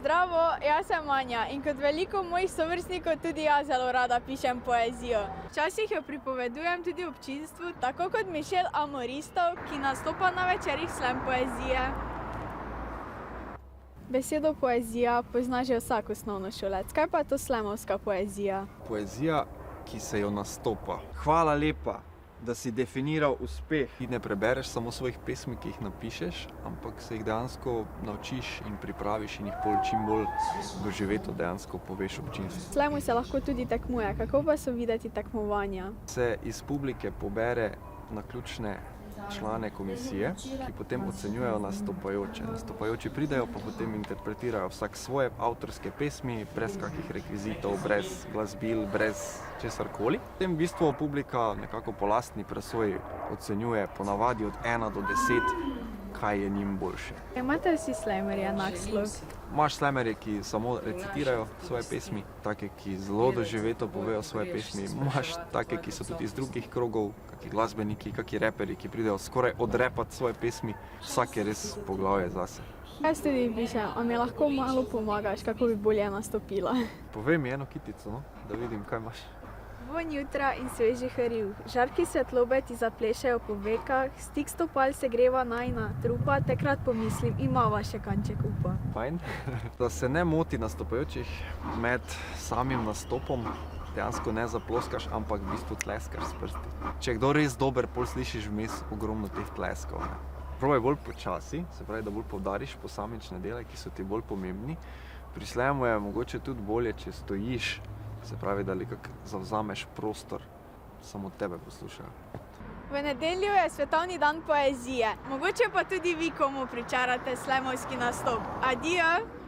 Zdravo, jaz sem Manja in kot veliko mojih sovrstnikov tudi jaz zelo rada pišem poezijo. Včasih jo pripovedujem tudi občinstvu, tako kot Mišel Amoristov, ki nastopa na večerih slam poezije. Besedo poezija pozna že vsak osnovnošolec. Kaj pa je to slamovska poezija? Poezija, ki se jo nastopa. Hvala lepa, da si definiral uspeh. Ti ne prebereš samo svojih pesmi, ki jih napišeš, ampak se jih dejansko naučiš in pripraviš in jih čim bolj doživeto dejansko poveš občinstvu. Slamu se lahko tudi tekmuje. Kako pa so videti tekmovanja? Se iz publike pobere naključne člane komisije, ki potem ocenjujejo nastopajoče. Nastopajoči pridejo, pa potem interpretirajo vsak svoje avtorske pesmi, brez kakih rekvizitov, brez glasbil, brez česarkoli. Potem v bistvu publika nekako po lastni presoji ocenjuje ponavadi od 1 do 10, kaj je njim boljše. Imate vsi slamerji enak slog? Imaš slamerje, ki samo recitirajo svoje pesmi, take, ki zelo doživeto povejo svoje pesmi. Imaš take, ki so tudi iz drugih krogov, kaki glasbeniki, kaki reperi, ki pridejo skoraj odrepati svoje pesmi. Vsak je res poglavje zase. Jaz tudi pišem, a mi lahko malo pomagaš, kako bi bolje nastopila? Povej mi eno kitico, no, da vidim, kaj imaš. Vonj jutra in sveži hriv, žarki svetlobe ti zaplešajo po vekah, stik stopal se greva najina trupa, takrat pomislim, imava še kanček upa. Fajn. Da se ne moti nastopajočih med samim nastopom, dejansko ne zaploskaš, ampak v bistvu tleskaš s prsti. Če je kdo res dober, pol slišiš vmes ogromno teh tleskov. Probaj bolj počasi, se pravi, da bolj poudariš posamične dele, ki so ti bolj pomembni. Pri slamu je mogoče tudi bolje, če stojiš, se pravi, da nekako zavzameš prostor, samo tebe poslušajo. V nedeljo je svetovni dan poezije. Mogoče pa tudi vi komu pričarate slamovski nastop. Adijo!